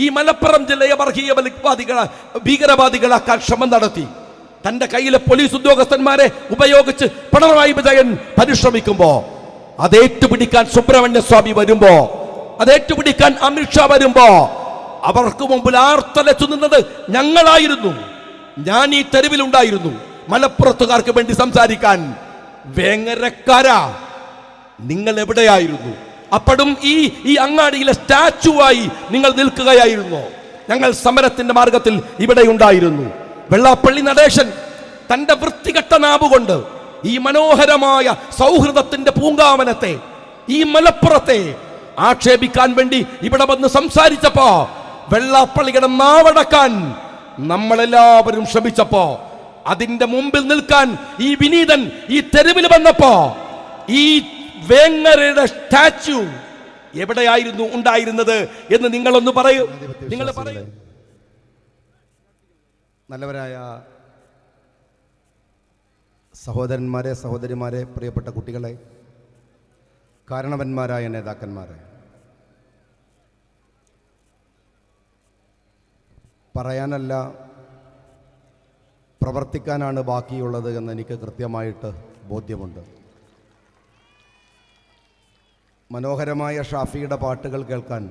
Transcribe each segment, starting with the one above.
ഈ മലപ്പുറം ജില്ലയെ വർഗീയ ഭീകരവാദികളാക്കാൻ ശ്രമം നടത്തി. തന്റെ കയ്യിലെ പോലീസ് ഉദ്യോഗസ്ഥന്മാരെ ഉപയോഗിച്ച് പിണറായി വിജയൻ പരിശ്രമിക്കുമ്പോ, അതേറ്റുപിടിക്കാൻ സുബ്രഹ്മണ്യ സ്വാമി വരുമ്പോ, അതേറ്റുപിടിക്കാൻ അമിത്ഷാ വരുമ്പോ, അവർക്ക് മുമ്പിൽ ആർത്തലച്ചു നിന്നത് ഞങ്ങളായിരുന്നു. ഞാൻ ഈ തെരുവിലുണ്ടായിരുന്നു മലപ്പുറത്തുകാർക്ക് വേണ്ടി സംസാരിക്കാൻ. വേങ്ങരക്കാരാ, നിങ്ങൾ എവിടെയായിരുന്നു? അപ്പോഴും ഈ അങ്ങാടിയിലെ സ്റ്റാച്ചുവായി നിങ്ങൾ നിൽക്കുകയായിരുന്നു. ഞങ്ങൾ സമരത്തിന്റെ മാർഗത്തിൽ ഇവിടെ ഉണ്ടായിരുന്നു. വെള്ളാപ്പള്ളി നടേശൻ തന്റെ വൃത്തികെട്ട നാവുകൊണ്ട് ഈ മനോഹരമായ സൗഹൃദത്തിന്റെ പൂങ്കാവനത്തെ, ഈ മലപ്പുറത്തെ ആക്ഷേപിക്കാൻ വേണ്ടി ഇവിടെ വന്ന് സംസാരിച്ചപ്പോ, വെള്ളാപ്പള്ളിയുടെ നാവടക്കാൻ നമ്മളെല്ലാവരും ശ്രമിച്ചപ്പോ, അതിന്റെ മുമ്പിൽ നിൽക്കാൻ ഈ വിനീതൻ ഈ തെരുവിൽ വന്നപ്പോ, ഈ വേങ്ങരയുടെ സ്റ്റാച്യു എവിടെയായിരുന്നു ഉണ്ടായിരുന്നത് എന്ന് നിങ്ങളൊന്ന് പറയൂ. നിങ്ങൾ പറയൂ. നല്ലവരായ സഹോദരന്മാരെ, സഹോദരിമാരെ, പ്രിയപ്പെട്ട കുട്ടികളെ, കാരണവന്മാരായ നേതാക്കന്മാരെ, പറയാനല്ല പ്രവർത്തിക്കാനാണ് ബാക്കിയുള്ളത് എന്ന് എനിക്ക് കൃത്യമായിട്ട് ബോധ്യമുണ്ട്. മനോഹരമായ ഷാഫിയുടെ പാട്ടുകൾ കേൾക്കാൻ,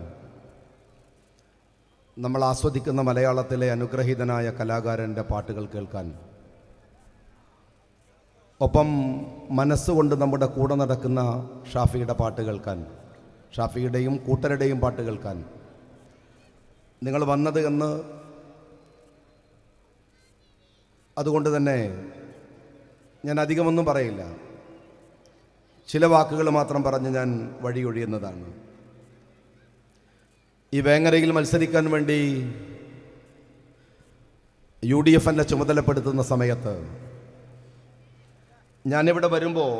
നമ്മൾ ആസ്വദിക്കുന്ന മലയാളത്തിലെ അനുഗ്രഹീതനായ കലാകാരൻ്റെ പാട്ടുകൾ കേൾക്കാൻ, ഒപ്പം മനസ്സുകൊണ്ട് നമ്മുടെ കൂടെ നടക്കുന്ന ഷാഫിയുടെ പാട്ട് കേൾക്കാൻ, ഷാഫിയുടെയും കൂട്ടരുടെയും പാട്ട് കേൾക്കാൻ നിങ്ങൾ വന്നത് എന്ന് അതുകൊണ്ട് തന്നെ ഞാൻ അധികമൊന്നും പറയില്ല. ചില വാക്കുകൾ മാത്രം പറഞ്ഞ് ഞാൻ വഴിയൊഴിയുന്നതാണ്. ഈ വേങ്ങരയിൽ മത്സരിക്കാൻ വേണ്ടി UDF എന്നെ ചുമതലപ്പെടുത്തുന്ന സമയത്ത് ഞാനിവിടെ വരുമ്പോൾ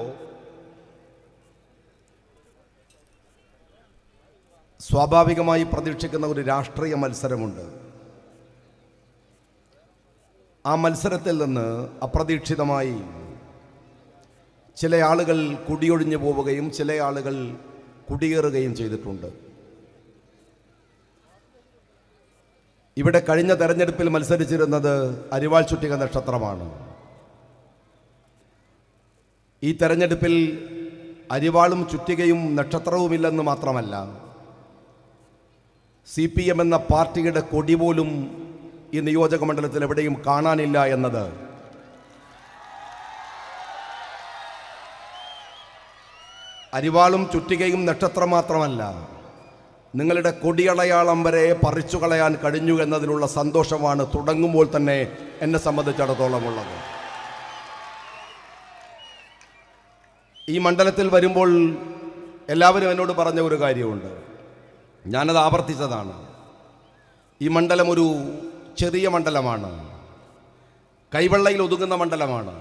സ്വാഭാവികമായി പ്രതീക്ഷിക്കുന്ന ഒരു രാഷ്ട്രീയ മത്സരമുണ്ട്. ആ മത്സരത്തിൽ നിന്ന് അപ്രതീക്ഷിതമായി ചില ആളുകൾ കുടിയൊഴിഞ്ഞു പോവുകയും ചില ആളുകൾ കുടിയേറുകയും ചെയ്തിട്ടുണ്ട്. ഇവിടെ കഴിഞ്ഞ തെരഞ്ഞെടുപ്പിൽ മത്സരിച്ചിരുന്നത് അരിവാൾ ചുറ്റിക നക്ഷത്രമാണ്. ഈ തെരഞ്ഞെടുപ്പിൽ അരിവാളും ചുറ്റികയും നക്ഷത്രവുമില്ലെന്ന് മാത്രമല്ല, CPM എന്ന പാർട്ടിയുടെ കൊടി പോലും ഈ നിയോജക മണ്ഡലത്തിൽ എവിടെയും കാണാനില്ല എന്നത് അരിവാളും ചുറ്റികയും നക്ഷത്രം മാത്രമല്ല, നിങ്ങളുടെ കൊടിയടയാളം വരെ പറിച്ചു കളയാൻ കഴിഞ്ഞു എന്നതിലുള്ള സന്തോഷമാണ് തുടങ്ങുമ്പോൾ തന്നെ എന്നെ സംബന്ധിച്ചിടത്തോളം ഉള്ളത്. ഈ മണ്ഡലത്തിൽ വരുമ്പോൾ എല്ലാവരും എന്നോട് പറഞ്ഞ ഒരു കാര്യമുണ്ട്, ഞാനത് ആവർത്തിച്ചതാണ്. ഈ മണ്ഡലം ഒരു ചെറിയ മണ്ഡലമാണ്, കൈവെള്ളയിൽ ഒതുങ്ങുന്ന മണ്ഡലമാണ്.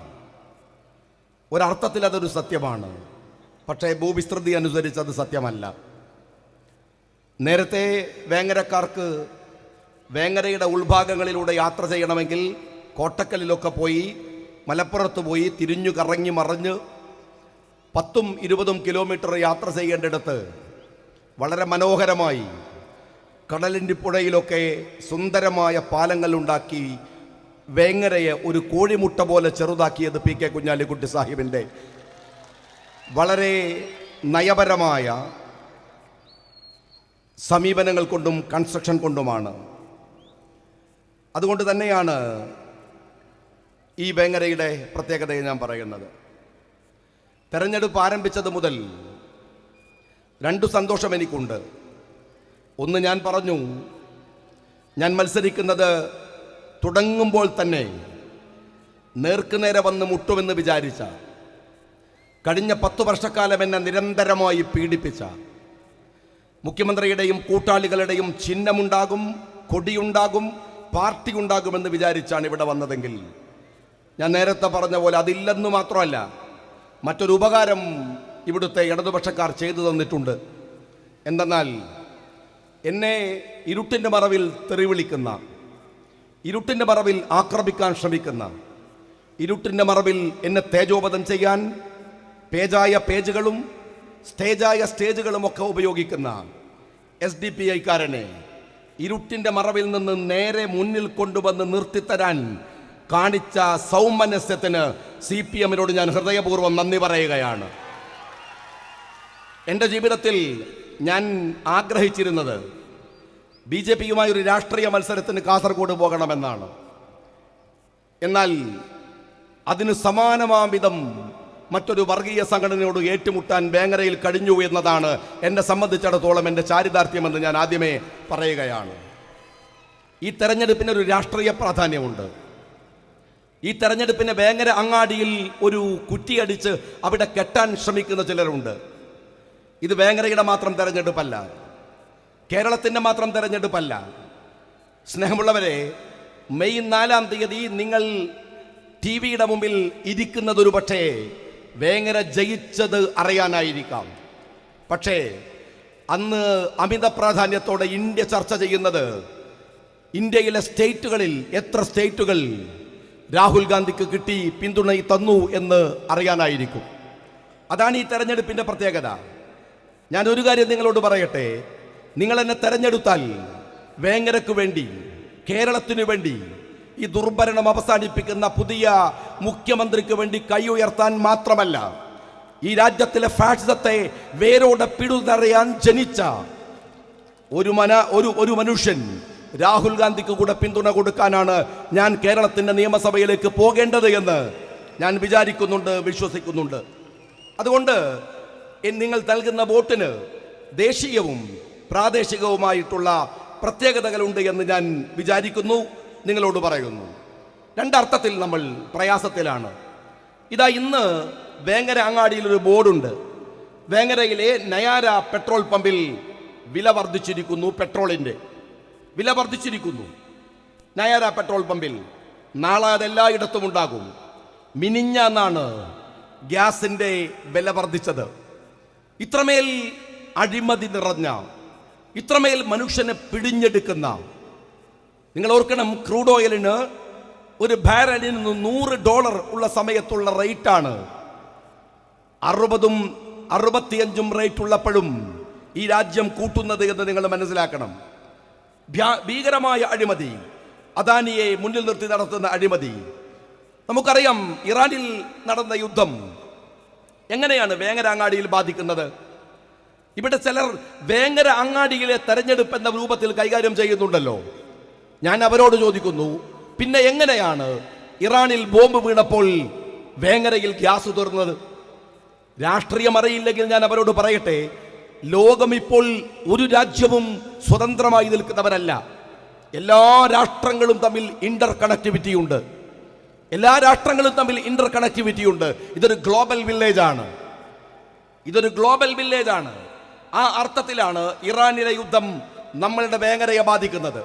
ഒരർത്ഥത്തിൽ അതൊരു സത്യമാണ്. പക്ഷേ ഭൂവിസ്തൃതി അനുസരിച്ച് അത് സത്യമല്ല. നേരത്തെ വേങ്ങരക്കാർക്ക് വേങ്ങരയുടെ ഉൾഭാഗങ്ങളിലൂടെ യാത്ര ചെയ്യണമെങ്കിൽ കോട്ടക്കലിലൊക്കെ പോയി, മലപ്പുറത്ത് പോയി തിരിഞ്ഞു കറങ്ങി മറിഞ്ഞ് 10-20 കിലോമീറ്റർ യാത്ര ചെയ്യേണ്ടിടത്ത് വളരെ മനോഹരമായി കടലിൻ്റെ പുഴയിലൊക്കെ സുന്ദരമായ പാലങ്ങൾ ഉണ്ടാക്കി വേങ്ങരയെ ഒരു കോഴിമുട്ട പോലെ ചെറുതാക്കിയത് PK കുഞ്ഞാലിക്കുട്ടി സാഹിബിൻ്റെ വളരെ നയപരമായ സമീപനങ്ങൾ കൊണ്ടും കൺസ്ട്രക്ഷൻ കൊണ്ടുമാണ്. അതുകൊണ്ട് തന്നെയാണ് ഈ വേങ്ങരയുടെ പ്രത്യേകതയെ ഞാൻ പറയുന്നത്. തെരഞ്ഞെടുപ്പ് ആരംഭിച്ചത് മുതൽ 2 സന്തോഷം എനിക്കുണ്ട്. ഒന്ന്, ഞാൻ പറഞ്ഞു, ഞാൻ മത്സരിക്കുന്നത് തുടങ്ങുമ്പോൾ തന്നെ നേർക്കുനേരെ വന്ന് മുട്ടുമെന്ന് വിചാരിച്ച, കഴിഞ്ഞ 10 വർഷക്കാലം എന്നെ നിരന്തരമായി പീഡിപ്പിച്ച, മുഖ്യമന്ത്രിയുടെയും കൂട്ടാളികളുടെയും ചിഹ്നമുണ്ടാകും, കൊടിയുണ്ടാകും, പാർട്ടി ഉണ്ടാകുമെന്ന് വിചാരിച്ചാണ് ഇവിടെ വന്നതെങ്കിൽ, ഞാൻ നേരത്തെ പറഞ്ഞ പോലെ അതില്ലെന്ന് മാത്രമല്ല, മറ്റൊരു ഉപകാരം ഇവിടുത്തെ ഇടതുപക്ഷക്കാർ ചെയ്തു തന്നിട്ടുണ്ട്. എന്തെന്നാൽ എന്നെ ഇരുട്ടിൻ്റെ മറവിൽ തെറിവിളിക്കുന്ന, ഇരുട്ടിൻ്റെ മറവിൽ ആക്രമിക്കാൻ ശ്രമിക്കുന്ന, ഇരുട്ടിൻ്റെ മറവിൽ എന്നെ തേജോവധം ചെയ്യാൻ പേജായ പേജുകളും സ്റ്റേജായ സ്റ്റേജുകളും ഒക്കെ ഉപയോഗിക്കുന്ന SDPI-കാരനെ ഇരുട്ടിൻ്റെ മറവിൽ നിന്ന് നേരെ മുന്നിൽ കൊണ്ടുവന്ന് നിർത്തിത്തരാൻ കാണിച്ച സൗമനസ്യത്തിന് CPM-നോട് ഞാൻ ഹൃദയപൂർവ്വം നന്ദി പറയുകയാണ്. എൻ്റെ ജീവിതത്തിൽ ഞാൻ ആഗ്രഹിച്ചിരുന്നത് BJP-യുമായി ഒരു രാഷ്ട്രീയ മത്സരത്തിന് കാസർഗോഡ് പോകണമെന്നാണ്. എന്നാൽ അതിന് സമാനമാം വിധം മറ്റൊരു വർഗീയ സംഘടനയോട് ഏറ്റുമുട്ടാൻ വേങ്ങരയിൽ കഴിഞ്ഞു എന്നതാണ് എന്നെ സംബന്ധിച്ചിടത്തോളം എൻ്റെ ചാരിതാർത്ഥ്യമെന്ന് ഞാൻ ആദ്യമേ പറയുകയാണ്. ഈ തെരഞ്ഞെടുപ്പിന് ഒരു രാഷ്ട്രീയ പ്രാധാന്യമുണ്ട്. ഈ തെരഞ്ഞെടുപ്പിന് വേങ്ങര അങ്ങാടിയിൽ ഒരു കുറ്റിയടിച്ച് അവിടെ കെട്ടാൻ ശ്രമിക്കുന്ന ചിലരുണ്ട്. ഇത് വേങ്ങരയുടെ മാത്രം തെരഞ്ഞെടുപ്പല്ല, കേരളത്തിൻ്റെ മാത്രം തെരഞ്ഞെടുപ്പല്ല. സ്നേഹമുള്ളവരെ, മെയ് 4-ാം തീയതി നിങ്ങൾ TV-യുടെ മുമ്പിൽ ഇരിക്കുന്നതൊരു പക്ഷേ വേങ്ങര ജയിച്ചത് അറിയാനായിരിക്കാം. പക്ഷേ അന്ന് അമിത പ്രാധാന്യത്തോടെ ഇന്ത്യ ചർച്ച ചെയ്യുന്നത് ഇന്ത്യയിലെ സ്റ്റേറ്റുകളിൽ എത്ര സ്റ്റേറ്റുകൾ രാഹുൽ ഗാന്ധിക്ക് കിട്ടി, പിന്തുണ തന്നു എന്ന് അറിയാനായിരിക്കും. അതാണ് ഈ തെരഞ്ഞെടുപ്പിൻ്റെ പ്രത്യേകത. ഞാനൊരു കാര്യം നിങ്ങളോട് പറയട്ടെ, നിങ്ങൾ എന്നെ തെരഞ്ഞെടുത്താൽ വേങ്ങരയ്ക്ക് വേണ്ടി, കേരളത്തിനു വേണ്ടി, ഈ ദുർഭരണം അവസാനിപ്പിക്കുന്ന പുതിയ മുഖ്യമന്ത്രിക്ക് വേണ്ടി കൈ ഉയർത്താൻ മാത്രമല്ല, ഈ രാജ്യത്തിലെ ഫാഷിസത്തെ വേരോടെ പിഴുതറിയാൻ ജനിച്ച ഒരു മനുഷ്യൻ രാഹുൽ ഗാന്ധിക്ക് കൂടെ പിന്തുണ കൊടുക്കാനാണ് ഞാൻ കേരളത്തിൻ്റെ നിയമസഭയിലേക്ക് പോകേണ്ടത് എന്ന് ഞാൻ വിചാരിക്കുന്നുണ്ട്, വിശ്വസിക്കുന്നുണ്ട്. അതുകൊണ്ട് നിങ്ങൾ നൽകുന്ന വോട്ടിന് ദേശീയവും പ്രാദേശികവുമായിട്ടുള്ള പ്രത്യേകതകളുണ്ട് എന്ന് ഞാൻ വിചാരിക്കുന്നു, നിങ്ങളോട് പറയുന്നു. രണ്ടർത്ഥത്തിൽ നമ്മൾ പ്രയാസത്തിലാണ്. ഇതാ ഇന്ന് വേങ്ങര അങ്ങാടിയിലൊരു ബോർഡുണ്ട്. വേങ്ങരയിലെ നയാര പെട്രോൾ പമ്പിൽ വില വർദ്ധിച്ചിരിക്കുന്നു, പെട്രോളിൻ്റെ വില വർദ്ധിച്ചിരിക്കുന്നു. നയാര പെട്രോൾ പമ്പിൽ നാളെ അതെല്ലായിടത്തും ഉണ്ടാകും. മിനിഞ്ഞാന്നാണ് ഗ്യാസിൻ്റെ വില വർദ്ധിച്ചത്. ഇത്രമേൽ അഴിമതി നിറഞ്ഞ, ഇത്രമേൽ മനുഷ്യനെ പിടിഞ്ഞെടുക്കുന്ന, നിങ്ങൾ ഓർക്കണം, ക്രൂഡ് ഓയിലിന് ഒരു ബാരലിന് $100 ഉള്ള സമയത്തുള്ള റേറ്റാണ് 60-ഉം 65-ഉം റേറ്റ് ഉള്ളപ്പോഴും ഈ രാജ്യം കൂട്ടുന്നത് എന്ന് നിങ്ങൾ മനസ്സിലാക്കണം. ഭീകരമായ അഴിമതി, അദാനിയെ മുന്നിൽ നിർത്തി നടത്തുന്ന അഴിമതി. നമുക്കറിയാം, ഇറാനിൽ നടന്ന യുദ്ധം എങ്ങനെയാണ് വേങ്ങര അങ്ങാടിയിൽ ബാധിക്കുന്നത്. ഇവിടെ ചിലർ വേങ്ങര അങ്ങാടിയിലെ തെരഞ്ഞെടുപ്പ് എന്ന രൂപത്തിൽ കൈകാര്യം ചെയ്യുന്നുണ്ടല്ലോ. ഞാൻ അവരോട് ചോദിക്കുന്നു, പിന്നെ എങ്ങനെയാണ് ഇറാനിൽ ബോംബ് വീണപ്പോൾ വേങ്ങരയിൽ ഗ്യാസ് തീർന്നത്? രാഷ്ട്രീയം അറിയില്ലെങ്കിൽ ഞാൻ അവരോട് പറയട്ടെ, ലോകം ഇപ്പോൾ ഒരു രാജ്യവും സ്വതന്ത്രമായി നിൽക്കുന്നവരല്ല. എല്ലാ രാഷ്ട്രങ്ങളും തമ്മിൽ ഇന്റർ കണക്ടിവിറ്റി ഉണ്ട്. എല്ലാ രാഷ്ട്രങ്ങളും തമ്മിൽ ഇന്റർ കണക്ടിവിറ്റി ഉണ്ട്. ഇതൊരു ഗ്ലോബൽ വില്ലേജ് ആണ്. ഇതൊരു ഗ്ലോബൽ വില്ലേജ് ആണ്. ആ അർത്ഥത്തിലാണ് ഇറാനിലെ യുദ്ധം നമ്മളുടെ വേങ്ങരയെ ബാധിക്കുന്നത്.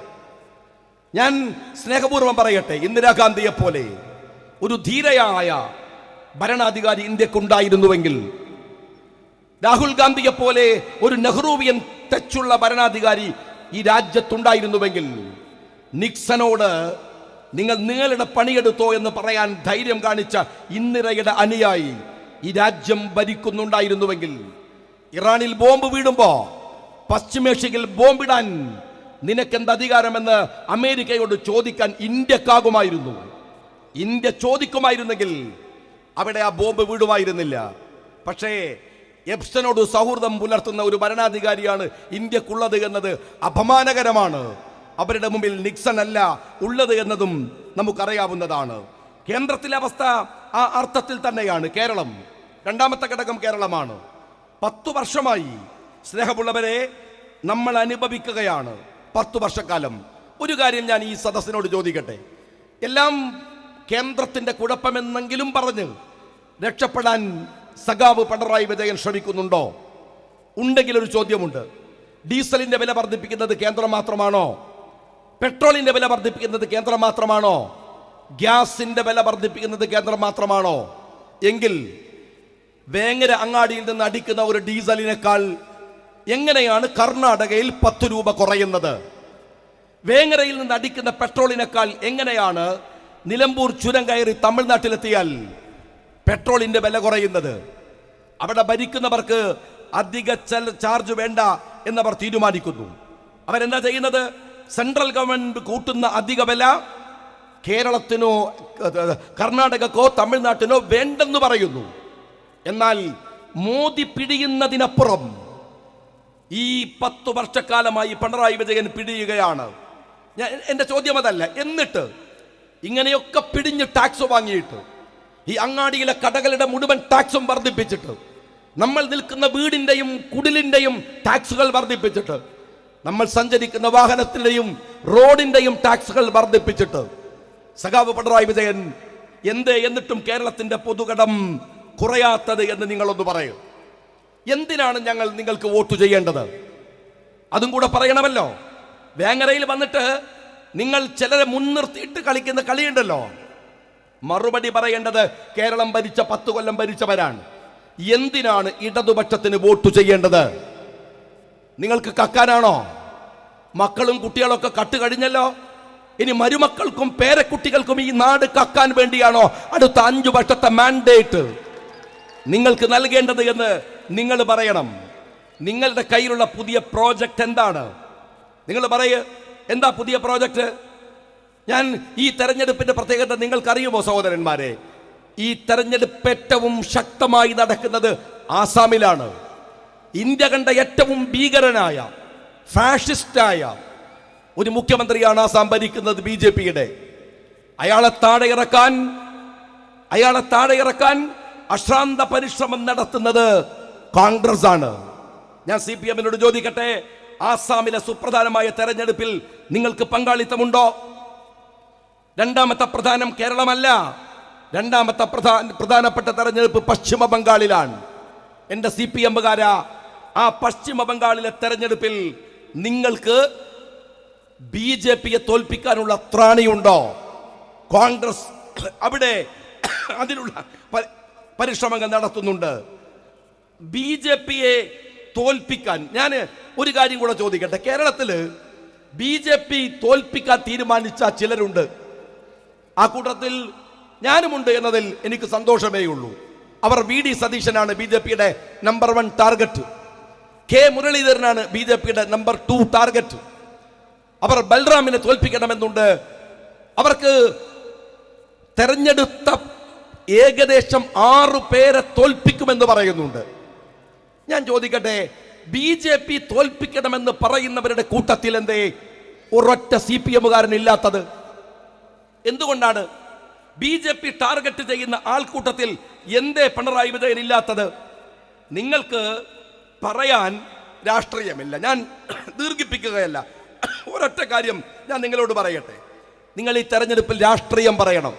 ഞാൻ സ്നേഹപൂർവ്വം പറയട്ടെ, ഇന്ദിരാഗാന്ധിയെ പോലെ ഒരു ധീരയായ ഭരണാധികാരി ഇന്ത്യക്കുണ്ടായിരുന്നുവെങ്കിൽ, രാഹുൽ ഗാന്ധിയെ പോലെ ഒരു നെഹ്റുവിയൻ ടച്ചുള്ള ഭരണാധികാരി ഈ രാജ്യത്തുണ്ടായിരുന്നുവെങ്കിൽ, നിക്സനോട് നിങ്ങൾ നിങ്ങളുടെ പണിയെടുത്തോ എന്ന് പറയാൻ ധൈര്യം കാണിച്ച ഇന്ദിരയുടെ അനുയായി ഈ രാജ്യം ഭരിക്കുന്നുണ്ടായിരുന്നുവെങ്കിൽ, ഇറാനിൽ ബോംബ് വീടുമ്പോ പശ്ചിമേഷ്യയിൽ ബോംബിടാൻ നിനക്കെന്ത് അധികാരമെന്ന് അമേരിക്കയോട് ചോദിക്കാൻ ഇന്ത്യക്കാകുമായിരുന്നു. ഇന്ത്യ ചോദിക്കുമായിരുന്നെങ്കിൽ അവിടെ ആ ബോംബ് വീടുമായിരുന്നില്ല. പക്ഷേ എപ്സ്റ്റനോട് സൗഹൃദം പുലർത്തുന്ന ഒരു ഭരണാധികാരിയാണ് ഇന്ത്യക്കുള്ളത് എന്നത് അപമാനകരമാണ്. അവരുടെ മുമ്പിൽ നിക്സൺ അല്ല ഉള്ളത് എന്നതും നമുക്കറിയാവുന്നതാണ്. കേന്ദ്രത്തിലെ അവസ്ഥ ആ അർത്ഥത്തിൽ തന്നെയാണ്. കേരളം, രണ്ടാമത്തെ ഘടകം കേരളമാണ്. 10 വർഷമായി സ്നേഹമുള്ളവരെ നമ്മൾ അനുഭവിക്കുകയാണ്. 10 വർഷക്കാലം. ഒരു കാര്യം ഞാൻ ഈ സദസ്സിനോട് ചോദിക്കട്ടെ, എല്ലാം കേന്ദ്രത്തിൻ്റെ കുഴപ്പമെന്നെങ്കിലും പറഞ്ഞ് രക്ഷപ്പെടാൻ സഖാവ് പിണറായി വിജയൻ ശ്രമിക്കുന്നുണ്ടോ? ഉണ്ടെങ്കിൽ ഒരു ചോദ്യമുണ്ട്. ഡീസലിന്റെ വില വർദ്ധിപ്പിക്കുന്നത് കേന്ദ്രം മാത്രമാണോ? പെട്രോളിന്റെ വില വർദ്ധിപ്പിക്കുന്നത് കേന്ദ്രം മാത്രമാണോ? ഗ്യാസിന്റെ വില വർദ്ധിപ്പിക്കുന്നത് കേന്ദ്രം മാത്രമാണോ? എങ്കിൽ വേങ്ങര അങ്ങാടിയിൽ നിന്ന് അടിക്കുന്ന ഒരു ഡീസലിനേക്കാൾ എങ്ങനെയാണ് കർണാടകയിൽ 10 രൂപ കുറയുന്നത്? വേങ്ങരയിൽ നിന്ന് അടിക്കുന്ന പെട്രോളിനേക്കാൾ എങ്ങനെയാണ് നിലമ്പൂർ ചുരം കയറി തമിഴ്നാട്ടിലെത്തിയാൽ പെട്രോളിന്റെ വില കുറയുന്നത്? അവിടെ ഭരിക്കുന്നവർക്ക് അധിക ചാർജ് വേണ്ട എന്നവർ തീരുമാനിക്കുന്നു. അവരെന്താ ചെയ്യുന്നത്? സെൻട്രൽ ഗവൺമെന്റ് കൂട്ടുന്ന അധിക വില കേരളത്തിനോ കർണാടകക്കോ തമിഴ്നാട്ടിനോ വേണ്ടെന്ന് പറയുന്നു. എന്നാൽ മോദി പിടിയുന്നതിനപ്പുറം ഈ 10 വർഷക്കാലമായി പിണറായി വിജയൻ പിടിയുകയാണ്. എൻ്റെ ചോദ്യം അതല്ല. എന്നിട്ട് ഇങ്ങനെയൊക്കെ പിടിഞ്ഞ് ടാക്സ് വാങ്ങിയിട്ട് ഈ അങ്ങാടിയിലെ കടകളുടെ മുഴുവൻ ടാക്സും വർദ്ധിപ്പിച്ചിട്ട്, നമ്മൾ നിൽക്കുന്ന വീടിൻ്റെയും കുടിലിൻ്റെയും ടാക്സുകൾ വർദ്ധിപ്പിച്ചിട്ട്, നമ്മൾ സഞ്ചരിക്കുന്ന വാഹനത്തിൻ്റെയും റോഡിൻ്റെയും ടാക്സുകൾ വർദ്ധിപ്പിച്ചിട്ട് സഖാവ് പിണറായി വിജയൻ എന്നിട്ടും കേരളത്തിൻ്റെ പൊതുകടം കുറയാത്തത് എന്ന് നിങ്ങളൊന്ന് പറയൂ. എന്തിനാണ് ഞങ്ങൾ നിങ്ങൾക്ക് വോട്ട് ചെയ്യേണ്ടത്? അതും കൂടെ പറയണമല്ലോ. വേങ്ങരയിൽ വന്നിട്ട് നിങ്ങൾ ചിലരെ മുൻനിർത്തിയിട്ട് കളിക്കുന്ന കളിയുണ്ടല്ലോ. മറുപടി പറയേണ്ടത് കേരളം ഭരിച്ച 10 കൊല്ലം ഭരിച്ചവരാണ്. എന്തിനാണ് ഇടതുപക്ഷത്തിന് വോട്ട് ചെയ്യേണ്ടത്? നിങ്ങൾക്ക് കക്കാനാണോ? മക്കളും കുട്ടികളൊക്കെ കട്ട് കഴിഞ്ഞല്ലോ. ഇനി മരുമക്കൾക്കും പേരക്കുട്ടികൾക്കും ഈ നാട് കക്കാൻ വേണ്ടിയാണോ അടുത്ത 5 വർഷത്തെ മാൻഡേറ്റ് നിങ്ങൾക്ക് നൽകേണ്ടത് എന്ന് നിങ്ങൾ പറയണം. നിങ്ങളുടെ കയ്യിലുള്ള പുതിയ പ്രോജക്റ്റ് എന്താണ്? നിങ്ങൾ പറയ്, എന്താ പുതിയ പ്രോജക്റ്റ്? ഞാൻ ഈ തെരഞ്ഞെടുപ്പിന്റെ പ്രത്യേകത നിങ്ങൾക്കറിയുമോ സഹോദരന്മാരെ? ഈ തെരഞ്ഞെടുപ്പ് ഏറ്റവും ശക്തമായി നടക്കുന്നത് ആസാമിലാണ്. ഇന്ത്യ കണ്ട ഏറ്റവും ഭീകരനായ ഫാഷിസ്റ്റായ ഒരു മുഖ്യമന്ത്രിയാണ് ആസാം ഭരിക്കുന്നത്, BJPയുടെ. അയാളെ താഴെ ഇറക്കാൻ അശ്രാന്ത പരിശ്രമം നടത്തുന്നത് കോൺഗ്രസ് ആണ്. ഞാൻ CPM-നോട് ചോദിക്കട്ടെ, ആസാമിലെ സുപ്രധാനമായ തെരഞ്ഞെടുപ്പിൽ നിങ്ങൾക്ക് പങ്കാളിത്തമുണ്ടോ? രണ്ടാമത്തെ പ്രധാനം കേരളമല്ല. രണ്ടാമത്തെ പ്രധാനപ്പെട്ട തെരഞ്ഞെടുപ്പ് പശ്ചിമ ബംഗാളിലാണ്. എൻ്റെ CPM-കാരാ, ആ പശ്ചിമ ബംഗാളിലെ തെരഞ്ഞെടുപ്പിൽ നിങ്ങൾക്ക് BJPയെ തോൽപ്പിക്കാനുള്ള ത്രാണിയുണ്ടോ? കോൺഗ്രസ് അവിടെ അതിനുള്ള പരിശ്രമങ്ങൾ നടത്തുന്നുണ്ട്. BJPയെ തോൽപ്പിക്കാൻ ഞാൻ ഒരു കാര്യം കൂടെ ചോദിക്കട്ടെ. കേരളത്തിൽ BJP തോൽപ്പിക്കാൻ തീരുമാനിച്ച ചിലരുണ്ട്. ആ കൂട്ടത്തിൽ ഞാനുമുണ്ട് എന്നതിൽ എനിക്ക് സന്തോഷമേ ഉള്ളൂ. അവർ VD സതീശനാണ് BJPയുടെ നമ്പർ 1 ടാർഗറ്റ്. K മുരളീധരനാണ് BJPയുടെ നമ്പർ 2 ടാർഗറ്റ്. അവർ ബൽറാമിനെ തോൽപ്പിക്കണമെന്നുണ്ട്. അവർക്ക് തെരഞ്ഞെടുത്ത ഏകദേശം 6 പേരെ തോൽപ്പിക്കുമെന്ന് പറയുന്നുണ്ട്. ഞാൻ ചോദിക്കട്ടെ, BJP തോൽപ്പിക്കണമെന്ന് പറയുന്നവരുടെ കൂട്ടത്തിൽ എന്തേ ഒരൊറ്റ CPM-കാരൻ ഇല്ലാത്തത്? എന്തുകൊണ്ടാണ് BJP ടാർഗറ്റ് ചെയ്യുന്ന ആൾക്കൂട്ടത്തിൽ എന്തേ പിണറായി വിജയൻ ഇല്ലാത്തത്? നിങ്ങൾക്ക് പറയാൻ രാഷ്ട്രീയമില്ല. ഞാൻ ദീർഘിപ്പിക്കുകയല്ല. ഒരൊറ്റ കാര്യം ഞാൻ നിങ്ങളോട് പറയട്ടെ. നിങ്ങൾ ഈ തെരഞ്ഞെടുപ്പിൽ രാഷ്ട്രീയം പറയണം.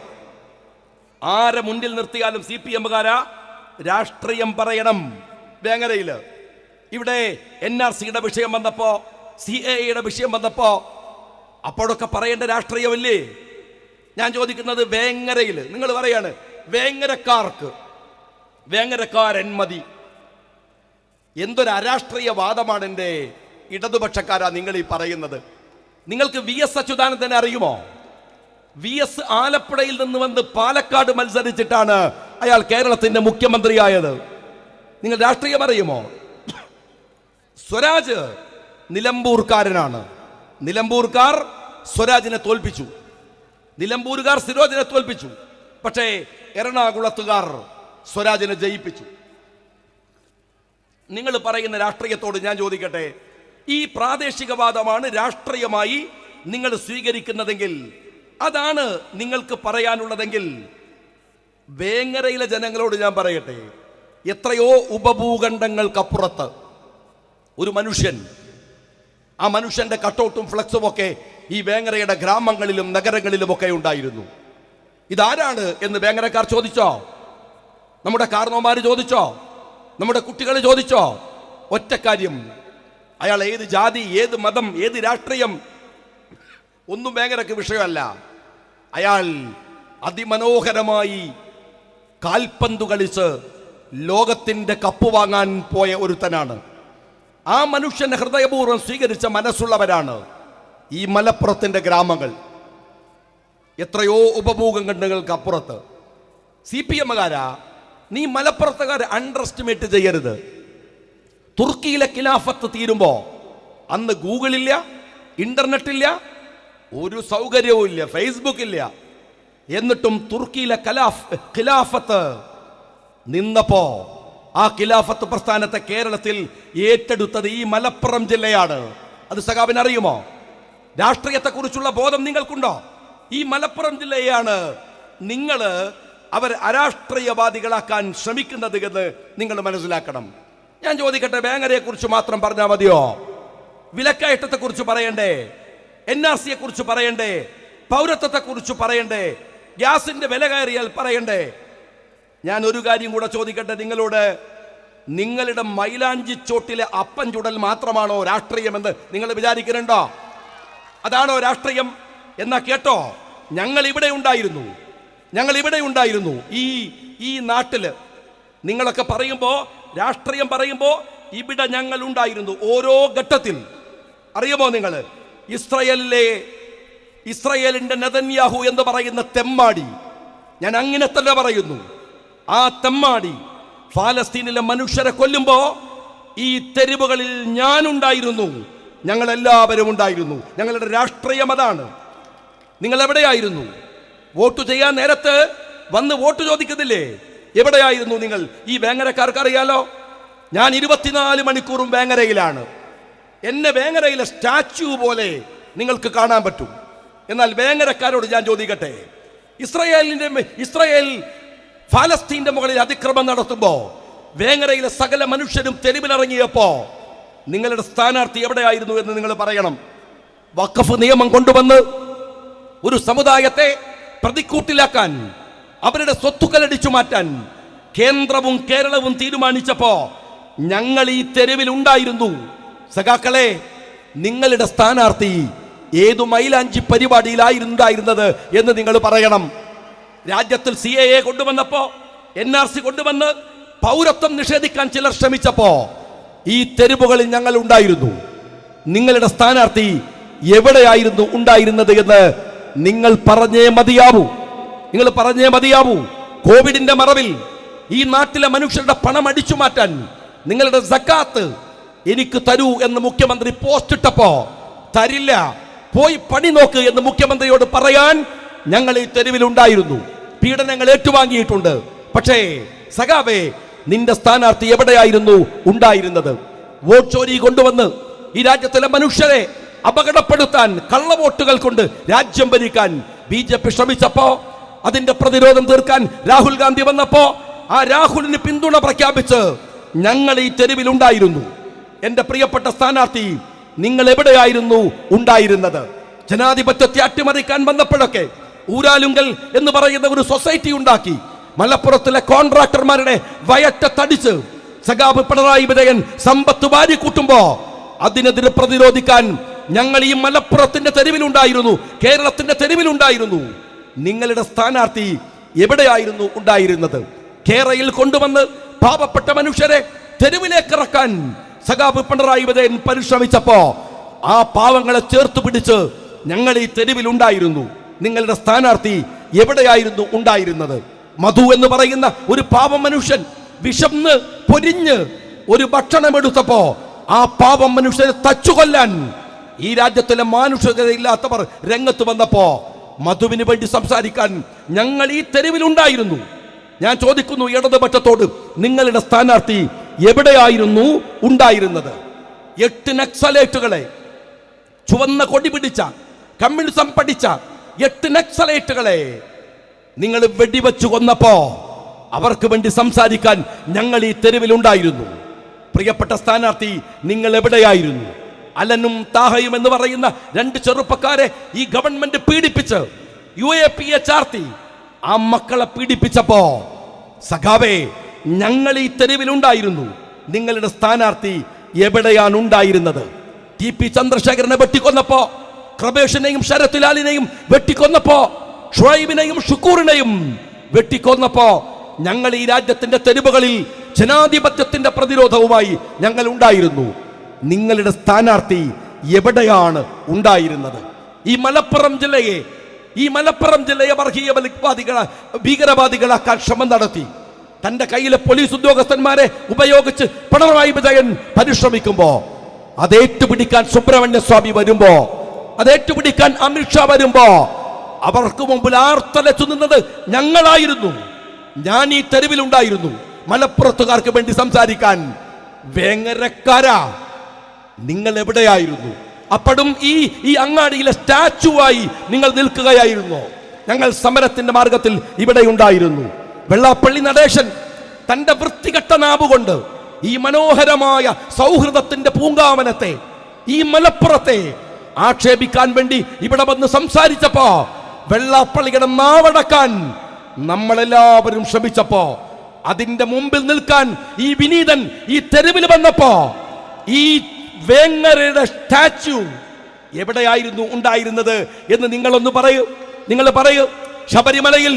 ആരെ മുന്നിൽ നിർത്തിയാലും CPM-കാരാ രാഷ്ട്രീയം പറയണം. വേങ്ങരയിൽ ഇവിടെ NRCയുടെ വിഷയം വന്നപ്പോ, CAA-യുടെ വിഷയം വന്നപ്പോ അപ്പോഴൊക്കെ പറയേണ്ട രാഷ്ട്രീയമില്ലേ? ഞാൻ ചോദിക്കുന്നത്, വേങ്ങരയിൽ നിങ്ങൾ പറയാണ് വേങ്ങരക്കാരൻ മതി. എന്തൊരു അരാഷ്ട്രീയ വാദമാണ് എൻ്റെ ഇടതുപക്ഷക്കാരാ നിങ്ങൾ ഈ പറയുന്നത്. നിങ്ങൾക്ക് VS അച്യുതാനന്ദനെ അറിയുമോ? VS ആലപ്പുഴയിൽ നിന്ന് വന്ന് പാലക്കാട് മത്സരിച്ചിട്ടാണ് അയാൾ കേരളത്തിന്റെ മുഖ്യമന്ത്രിയായത്. നിങ്ങൾ രാഷ്ട്രീയം അറിയുമോ? സ്വരാജ് നിലമ്പൂർക്കാരനാണ്. നിലമ്പൂർക്കാർ സ്വരാജിനെ തോൽപ്പിച്ചു. നിലമ്പൂരുകാർ സിരോജിനെ തോൽപ്പിച്ചു. പക്ഷേ എറണാകുളത്തുകാർ സ്വരാജിനെ ജയിപ്പിച്ചു. നിങ്ങൾ പറയുന്ന രാഷ്ട്രീയത്തോട് ഞാൻ ചോദിക്കട്ടെ, ഈ പ്രാദേശികവാദമാണ് രാഷ്ട്രീയമായി നിങ്ങൾ സ്വീകരിക്കുന്നതെങ്കിൽ, അതാണ് നിങ്ങൾക്ക് പറയാനുള്ളതെങ്കിൽ, വേങ്ങരയിലെ ജനങ്ങളോട് ഞാൻ പറയട്ടെ, എത്രയോ ഉപഭൂഖണ്ഡങ്ങൾക്കപ്പുറത്ത് ഒരു മനുഷ്യൻ, ആ മനുഷ്യന്റെ കട്ടൗട്ടും ഫ്ലക്സും ഒക്കെ ഈ വേങ്ങരയുടെ ഗ്രാമങ്ങളിലും നഗരങ്ങളിലും ഒക്കെ ഉണ്ടായിരുന്നു. ഇതാരാണ് എന്ന് വേങ്ങരക്കാർ ചോദിച്ചോ? നമ്മുടെ കാർന്നോമാര് ചോദിച്ചോ? നമ്മുടെ കുട്ടികൾ ചോദിച്ചോ? ഒറ്റ കാര്യം, അയാൾ ഏത് ജാതി, ഏത് മതം, ഏത് രാഷ്ട്രീയം ഒന്നും വേങ്ങരക്ക് വിഷയമല്ല. അയാൾ അതിമനോഹരമായി കാൽപന്തു കളിച്ച് ലോകത്തിന്റെ കപ്പ് വാങ്ങാൻ പോയ ഒരുത്തനാണ്. ആ മനുഷ്യനെ ഹൃദയപൂർവ്വം സ്വീകരിച്ച മനസ്സുള്ളവരാണ് ഈ മലപ്പുറത്തിന്റെ ഗ്രാമങ്ങൾ. എത്രയോ ഉപഭൂഖണ്ഡങ്ങൾക്ക് അപ്പുറത്ത്. CPM-കാരാ, നീ മലപ്പുറത്തുകാരെ അണ്ടർ എസ്റ്റിമേറ്റ് ചെയ്യരുത്. തുർക്കിയിലെ ഖിലാഫത്ത് തീരുമ്പോ അന്ന് ഗൂഗിളില്ല, ഇന്റർനെറ്റ് ഇല്ല, ഒരു സൗകര്യവും ഇല്ല, ഫേസ്ബുക്ക് ഇല്ല. എന്നിട്ടും തുർക്കിയിലെ ഖിലാഫത്ത് നിന്നപ്പോ ആ ഖിലാഫത്ത് പ്രസ്ഥാനത്തെ കേരളത്തിൽ ഏറ്റെടുത്തത് ഈ മലപ്പുറം ജില്ലയാണ്. അത് സഖാബിന് അറിയുമോ? രാഷ്ട്രീയത്തെക്കുറിച്ചുള്ള ബോധം നിങ്ങൾക്കുണ്ടോ? ഈ മലപ്പുറം ജില്ലയാണ് നിങ്ങൾ അവർ അരാഷ്ട്രീയവാദികളാക്കാൻ ശ്രമിക്കുന്നത് എന്ന് നിങ്ങൾ മനസ്സിലാക്കണം. ഞാൻ ചോദിക്കട്ടെ, വേങ്ങരയെ കുറിച്ച് മാത്രം പറഞ്ഞാൽ മതിയോ? വിലക്കയറ്റത്തെ കുറിച്ച് പറയണ്ടേ? NRC കുറിച്ച് പറയണ്ടേ? പൗരത്വത്തെ കുറിച്ച് പറയണ്ടേ? ഗ്യാസിന്റെ വില കയറിയാൽ പറയണ്ടേ? ഞാൻ ഒരു കാര്യം കൂടെ ചോദിക്കട്ടെ നിങ്ങളോട്. നിങ്ങളുടെ മൈലാഞ്ചി ചോട്ടിലെ അപ്പം ചുടൽ മാത്രമാണോ രാഷ്ട്രീയമെന്ന് നിങ്ങൾ വിചാരിക്കുന്നുണ്ടോ? അതാണോ രാഷ്ട്രീയം? എന്നാ കേട്ടോ, ഞങ്ങൾ ഇവിടെ ഉണ്ടായിരുന്നു. ഈ നാട്ടില് നിങ്ങളൊക്കെ പറയുമ്പോ, രാഷ്ട്രീയം പറയുമ്പോ ഇവിടെ ഞങ്ങൾ ഉണ്ടായിരുന്നു ഓരോ ഘട്ടത്തിൽ. അറിയുമോ നിങ്ങൾ? ഇസ്രയേലിന്റെ നെതന്യാഹു എന്ന് പറയുന്ന തെമ്മാടി, ഞാൻ അങ്ങനെ തന്നെ പറയുന്നു, ആ തെമ്മാടി ഫലസ്തീനിലെ മനുഷ്യരെ കൊല്ലുമ്പോ ഈ തെരുവുകളിൽ ഞാനുണ്ടായിരുന്നു, ഞങ്ങളെല്ലാവരും ഉണ്ടായിരുന്നു. ഞങ്ങളുടെ രാഷ്ട്രീയം അതാണ്. നിങ്ങൾ എവിടെയായിരുന്നു? വോട്ട് ചെയ്യാൻ നേരത്ത് വന്ന് വോട്ട് ചോദിക്കുന്നില്ലേ? എവിടെയായിരുന്നു നിങ്ങൾ? ഈ വേങ്ങരക്കാർക്ക് അറിയാലോ, ഞാൻ 24 മണിക്കൂറും വേങ്ങരയിലാണ്. എന്നെ വേങ്ങരയിലെ സ്റ്റാച്യു പോലെ നിങ്ങൾക്ക് കാണാൻ പറ്റും. എന്നാൽ വേങ്ങരക്കാരോട് ഞാൻ ചോദിക്കട്ടെ, ഇസ്രയേൽ ഫലസ്തീന്റെ മുകളിൽ അതിക്രമം നടത്തുമ്പോ വേങ്ങരയിലെ സകല മനുഷ്യരും തെരുവിലിറങ്ങിയപ്പോ നിങ്ങളുടെ സ്ഥാനാർത്ഥി എവിടെയായിരുന്നു എന്ന് നിങ്ങൾ പറയണം. വഖഫ് നിയമം കൊണ്ടുവന്ന് ഒരു സമുദായത്തെ പ്രതിക്കൂട്ടിലാക്കാൻ, അവരുടെ സ്വത്തുക്കൾ അടിച്ചു മാറ്റാൻ കേന്ദ്രവും കേരളവും തീരുമാനിച്ചപ്പോ ഞങ്ങൾ ഈ തെരുവിൽ ഉണ്ടായിരുന്നു. സഖാക്കളെ, നിങ്ങളുടെ സ്ഥാനാർത്ഥി ഏതു മൈലാഞ്ചി പരിപാടിയിലായിരുന്നുണ്ടായിരുന്നത് എന്ന് നിങ്ങൾ പറയണം. രാജ്യത്തിൽ CAA കൊണ്ടുവന്നപ്പോ, NRC കൊണ്ടുവന്ന് പൗരത്വം നിഷേധിക്കാൻ ചിലർ ശ്രമിച്ചപ്പോ ഈ തെരുവുകളിൽ ഞങ്ങൾ ഉണ്ടായിരുന്നു. നിങ്ങളുടെ സ്ഥാനാർത്ഥി എവിടെയായിരുന്നു ഉണ്ടായിരുന്നത് എന്ന് നിങ്ങൾ പറഞ്ഞേ മതിയാവൂ. കോവിഡിന്റെ മറവിൽ ഈ നാട്ടിലെ മനുഷ്യരുടെ പണം അടിച്ചു മാറ്റാൻ നിങ്ങളുടെ സക്കാത്ത് എനിക്ക് തരൂ എന്ന് മുഖ്യമന്ത്രി പോസ്റ്റ് ഇട്ടപ്പോ തരില്ല, പോയി പണി നോക്ക് എന്ന് മുഖ്യമന്ത്രിയോട് പറയാൻ ഞങ്ങൾ ഈ തെരുവിലുണ്ടായിരുന്നു. പീഡനങ്ങൾ ഏറ്റുവാങ്ങിയിട്ടുണ്ട്. പക്ഷേ സഖാവേ, നിന്റെ സ്ഥാനാർത്ഥി എവിടെയായിരുന്നു ഉണ്ടായിരുന്നത്? വോട്ട് ചോരി കൊണ്ടുവന്ന് ഈ രാജ്യത്തിലെ മനുഷ്യരെ അപകടപ്പെടുത്താൻ, കള്ളവോട്ടുകൾ കൊണ്ട് രാജ്യം ഭരിക്കാൻ BJP ശ്രമിച്ചപ്പോ, അതിന്റെ പ്രതിരോധം തീർക്കാൻ രാഹുൽ ഗാന്ധി വന്നപ്പോ ആ രാഹുലിന് പിന്തുണ പ്രഖ്യാപിച്ച് ഞങ്ങൾ ഈ തെരുവിലുണ്ടായിരുന്നു. എന്റെ പ്രിയപ്പെട്ട സ്ഥാനാർത്ഥി, നിങ്ങൾ എവിടെയായിരുന്നു ഉണ്ടായിരുന്നത്? ജനാധിപത്യത്തെ അട്ടിമറിക്കാൻ വന്നപ്പോഴൊക്കെ ഊരാലുങ്കൽ എന്ന് പറയുന്ന ഒരു സൊസൈറ്റി ഉണ്ടാക്കി മലപ്പുറത്തിലെ കോൺട്രാക്ടർമാരുടെ വയറ്റത്തടിച്ച് സഖാബ് പിണറായി വിജയൻ സമ്പത്ത് വാരിക്കൂട്ടുമ്പോ അതിനെതിരെ പ്രതിരോധിക്കാൻ ഞങ്ങൾ ഈ മലപ്പുറത്തിന്റെ തെരുവിലുണ്ടായിരുന്നു, കേരളത്തിന്റെ തെരുവിലുണ്ടായിരുന്നു. നിങ്ങളുടെ സ്ഥാനാർത്ഥി എവിടെയായിരുന്നു ഉണ്ടായിരുന്നത്? കേരളയിൽ കൊണ്ടുവന്ന് പാവപ്പെട്ട മനുഷ്യരെ തെരുവിലേക്ക് ഇറക്കാൻ സഖാബ് പിണറായി വിജയൻ പരിശ്രമിച്ചപ്പോ ആ പാവങ്ങളെ ചേർത്ത് പിടിച്ച് ഞങ്ങൾ ഈ തെരുവിലുണ്ടായിരുന്നു. നിങ്ങളുടെ സ്ഥാനാർത്ഥി എവിടെയായിരുന്നു ഉണ്ടായിരുന്നത്? മധു എന്ന് പറയുന്ന ഒരു പാവം മനുഷ്യൻ വിശന്ന് പൊരിഞ്ഞ് ഒരു ഭക്ഷണം എടുത്തപ്പോ ആ പാവം മനുഷ്യരെ തച്ചുകൊല്ലാൻ ഈ രാജ്യത്തിലെ മാനുഷികതയില്ലാത്തവർ രംഗത്ത് വന്നപ്പോ മധുവിന് വേണ്ടി സംസാരിക്കാൻ ഞങ്ങൾ ഈ തെരുവിലുണ്ടായിരുന്നു. ഞാൻ ചോദിക്കുന്നു ഇടതുപക്ഷത്തോട്, നിങ്ങളുടെ സ്ഥാനാർത്ഥി എവിടെയായിരുന്നു ഉണ്ടായിരുന്നത്? 8 നക്സലേറ്റുകളെ, ചുവന്ന കൊടി പിടിച്ച, കമ്മ്യൂണിസം പഠിച്ച 8 നക്സലേറ്റുകളെ നിങ്ങൾ വെടിവെച്ചു കൊന്നപ്പോ അവർക്ക് വേണ്ടി സംസാരിക്കാൻ ഞങ്ങൾ ഈ തെരുവിലുണ്ടായിരുന്നു. പ്രിയപ്പെട്ട സ്ഥാനാർത്ഥി, നിങ്ങൾ എവിടെയായിരുന്നു? അലനും താഹയും എന്ന് പറയുന്ന 2 ചെറുപ്പക്കാരെ ഈ ഗവൺമെന്റ് പീഡിപ്പിച്ച് UAPA ചാർത്തി ആ മക്കളെ പീഡിപ്പിച്ചപ്പോ സഖാവേ, ഞങ്ങൾ ഈ തെരുവിലുണ്ടായിരുന്നു. നിങ്ങളുടെ സ്ഥാനാർത്ഥി എവിടെയാണ് ഉണ്ടായിരുന്നത്? TP ചന്ദ്രശേഖരനെ വെട്ടിക്കൊന്നപ്പോ, കൃപേഷിനെയും ശരത്ലാലിനെയും വെട്ടിക്കൊന്നപ്പോ, ഷുഐബിനെയും ഷുക്കൂറിനെയും വെട്ടിക്കൊന്നപ്പോ ഞങ്ങൾ ഈ രാജ്യത്തിന്റെ തെരുവുകളിൽ ജനാധിപത്യത്തിന്റെ പ്രതിരോധവുമായി ഞങ്ങൾ ഉണ്ടായിരുന്നു. നിങ്ങളുടെ സ്ഥാനാർത്ഥി എവിടെയാണ് ഉണ്ടായിരുന്നത്? ഈ മലപ്പുറം ജില്ലയെ വർഗീയ ഭീകരവാദികളാക്കാൻ ശ്രമം നടത്തി തന്റെ കയ്യിലെ പോലീസ് ഉദ്യോഗസ്ഥന്മാരെ ഉപയോഗിച്ച് പിണറായി വിജയൻ പരിശ്രമിക്കുമ്പോ, അത് ഏറ്റുപിടിക്കാൻ സുബ്രഹ്മണ്യ സ്വാമി വരുമ്പോ അത് ഏറ്റുപിടിക്കാൻ അമിത്ഷാ വരുമ്പോ അവർക്ക് മുമ്പിൽ ആർത്തലച്ചു നിന്നത് ഞങ്ങളായിരുന്നു. ഞാൻ ഈ തെരുവിലുണ്ടായിരുന്നു മലപ്പുറത്തുകാർക്ക് വേണ്ടി സംസാരിക്കാൻ. വേങ്ങരക്കാരാ, നിങ്ങൾ എവിടെയായിരുന്നു? അപ്പോഴും ഈ അങ്ങാടിയിലെ സ്റ്റാച്ചുവായി നിങ്ങൾ നിൽക്കുകയായിരുന്നു. ഞങ്ങൾ സമരത്തിന്റെ മാർഗത്തിൽ ഇവിടെ ഉണ്ടായിരുന്നു. വെള്ളാപ്പള്ളി നടേശൻ തന്റെ വൃത്തികെട്ട നാവുകൊണ്ട് ഈ മനോഹരമായ സൗഹൃദത്തിന്റെ പൂങ്കാവനത്തെ, ഈ മലപ്പുറത്തെ ആക്ഷേപിക്കാൻ വേണ്ടി ഇവിടെ വന്ന് സംസാരിച്ചപ്പോ, വെള്ളാപ്പള്ളിയുടെ നാവടക്കാൻ നമ്മളെല്ലാവരും ശ്രമിച്ചപ്പോ, അതിന്റെ മുമ്പിൽ നിൽക്കാൻ ഈ വിനീതൻ ഈ തെരുവിൽ വന്നപ്പോ, ഈ വേങ്ങരയുടെ സ്റ്റാച്യു എവിടെയായിരുന്നു ഉണ്ടായിരുന്നത് എന്ന് നിങ്ങളൊന്ന് പറയൂ. നിങ്ങൾ പറയൂ. ശബരിമലയിൽ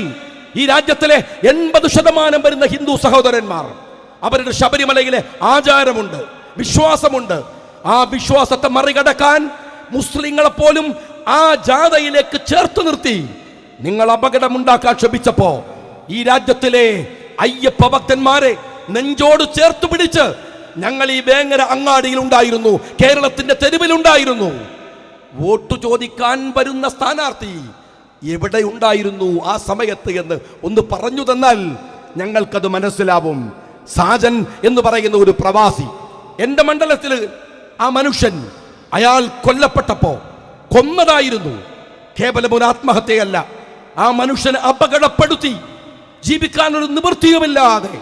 ഈ രാജ്യത്തിലെ 80% വരുന്ന ഹിന്ദു സഹോദരന്മാർ, അവരുടെ ശബരിമലയിലെ ആചാരമുണ്ട്, വിശ്വാസമുണ്ട്. ആ വിശ്വാസത്തെ മറികടക്കാൻ മുസ്ലിങ്ങളെ പോലും ആ ജാഥയിലേക്ക് ചേർത്ത് നിർത്തി നിങ്ങൾ അപകടമുണ്ടാക്കാൻ ശ്രമിച്ചപ്പോ, ഈ രാജ്യത്തിലെ അയ്യപ്പ ഭക്തന്മാരെ നെഞ്ചോട് ചേർത്ത് പിടിച്ച് ഞങ്ങൾ ഈ വേങ്ങര അങ്ങാടിയിൽ ഉണ്ടായിരുന്നു, കേരളത്തിന്റെ തെരുവിലുണ്ടായിരുന്നു. വോട്ട് ചോദിക്കാൻ വരുന്ന സ്ഥാനാർത്ഥി എവിടെ ഉണ്ടായിരുന്നു ആ സമയത്ത് എന്ന് ഒന്ന് പറഞ്ഞു തന്നാൽ ഞങ്ങൾക്കത് മനസ്സിലാവും. സാജൻ എന്ന് പറയുന്ന ഒരു പ്രവാസി, എൻ്റെ മണ്ഡലത്തിൽ ആ മനുഷ്യൻ, അയാൾ കൊല്ലപ്പെട്ടപ്പോ, കൊന്നതായിരുന്നു, കേവലം ഒരു ആത്മഹത്യയല്ല. ആ മനുഷ്യനെ അപകടപ്പെടുത്തി ജീവിക്കാനൊരു നിവൃത്തിയുമില്ലാതെ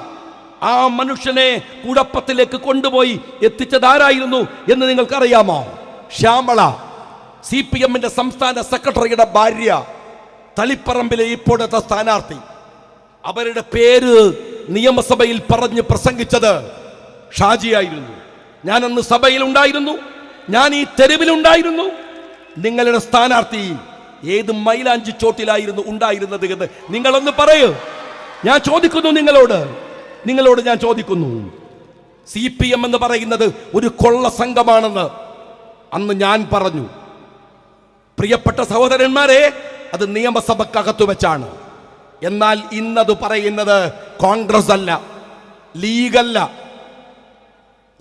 ആ മനുഷ്യനെ കുഴപ്പത്തിലേക്ക് കൊണ്ടുപോയി എത്തിച്ചതാരായിരുന്നു എന്ന് നിങ്ങൾക്കറിയാമോ? ശ്യാമള, CPM-ന്റെ സംസ്ഥാന സെക്രട്ടറിയുടെ ഭാര്യ, തളിപ്പറമ്പിലെ ഇപ്പോഴത്തെ സ്ഥാനാർത്ഥി. അവരുടെ പേര് നിയമസഭയിൽ പറഞ്ഞ് പ്രസംഗിച്ചത് ഷാജിയായിരുന്നു. ഞാൻ അന്ന് സഭയിലുണ്ടായിരുന്നു, ഞാൻ ഈ തെരുവിലുണ്ടായിരുന്നു. നിങ്ങളുടെ സ്ഥാനാർത്ഥി ഏത് മൈലാഞ്ചി ചോട്ടിലായിരുന്നു ഉണ്ടായിരുന്നത് എന്ന് നിങ്ങളൊന്ന് പറയൂ. ഞാൻ ചോദിക്കുന്നു നിങ്ങളോട് ഞാൻ ചോദിക്കുന്നു. CPM എന്ന് പറയുന്നത് ഒരു കൊള്ള സംഘമാണെന്ന് അന്ന് ഞാൻ പറഞ്ഞു. പ്രിയപ്പെട്ട സഹോദരന്മാരെ, അത് നിയമസഭക്കകത്തു വെച്ചാണ്. എന്നാൽ ഇന്നത് പറയുന്നത് കോൺഗ്രസ് അല്ല, ലീഗല്ല,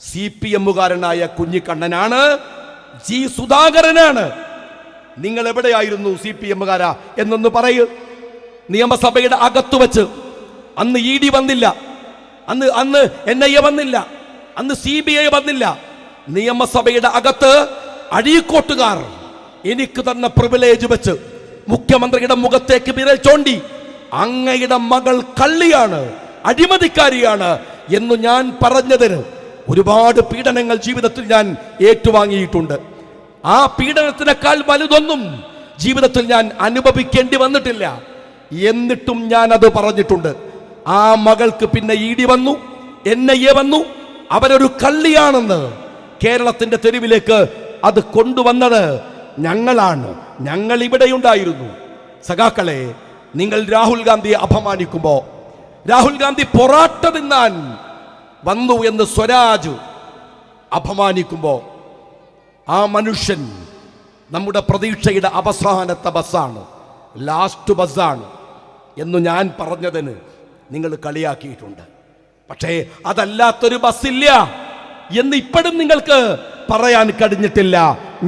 CPM-കാരനായ കുഞ്ഞിക്കണ്ണനാണ്, G. സുധാകരനാണ്. നിങ്ങൾ എവിടെയായിരുന്നു CPM-കാരാ എന്നൊന്ന് പറയൂ. നിയമസഭയുടെ അകത്തു വെച്ച് അന്ന് ED വന്നില്ല, അന്ന് NIA വന്നില്ല, അന്ന് CBI വന്നില്ല. നിയമസഭയുടെ അകത്ത് അഴീക്കോട്ടുകാർ എനിക്ക് തന്ന പ്രിവിലേജ് വെച്ച് മുഖ്യമന്ത്രിയുടെ മുഖത്തേക്ക് വിരൽ ചോണ്ടി അങ്ങയുടെ മകൾ കള്ളിയാണ്, അഴിമതിക്കാരിയാണ് എന്ന് ഞാൻ പറഞ്ഞതിന് ഒരുപാട് പീഡനങ്ങൾ ജീവിതത്തിൽ ഞാൻ ഏറ്റുവാങ്ങിയിട്ടുണ്ട്. ആ പീഡനത്തിനേക്കാൾ വലുതൊന്നും ജീവിതത്തിൽ ഞാൻ അനുഭവിക്കേണ്ടി വന്നിട്ടില്ല. എന്നിട്ടും ഞാൻ അത് പറഞ്ഞിട്ടുണ്ട്. ആ മകൾക്ക് പിന്നെ ED വന്നു, NIA വന്നു. അവരൊരു കള്ളിയാണെന്ന് കേരളത്തിന്റെ തെരുവിലേക്ക് അത് കൊണ്ടുവന്നത് ഞങ്ങളാണ്. ഞങ്ങൾ ഇവിടെയുണ്ടായിരുന്നു. സഖാക്കളെ, നിങ്ങൾ രാഹുൽ ഗാന്ധിയെ അപമാനിക്കുമ്പോ, രാഹുൽ ഗാന്ധി പൊറാട്ട തിന്നാൻ വന്നു എന്ന് സ്വരാജ് അപമാനിക്കുമ്പോ, ആ മനുഷ്യൻ നമ്മുടെ പ്രതീക്ഷയുടെ അവസാനത്തെ ബസ്സാണ്, ലാസ്റ്റ് ബസ്സാണ് എന്ന് ഞാൻ പറഞ്ഞതിന് നിങ്ങൾ കളിയാക്കിയിട്ടുണ്ട്. പക്ഷേ അതല്ലാത്തൊരു ബസ്സില്ല എന്ന് ഇപ്പോഴും നിങ്ങൾക്ക് പറയാൻ കഴിഞ്ഞിട്ടില്ല.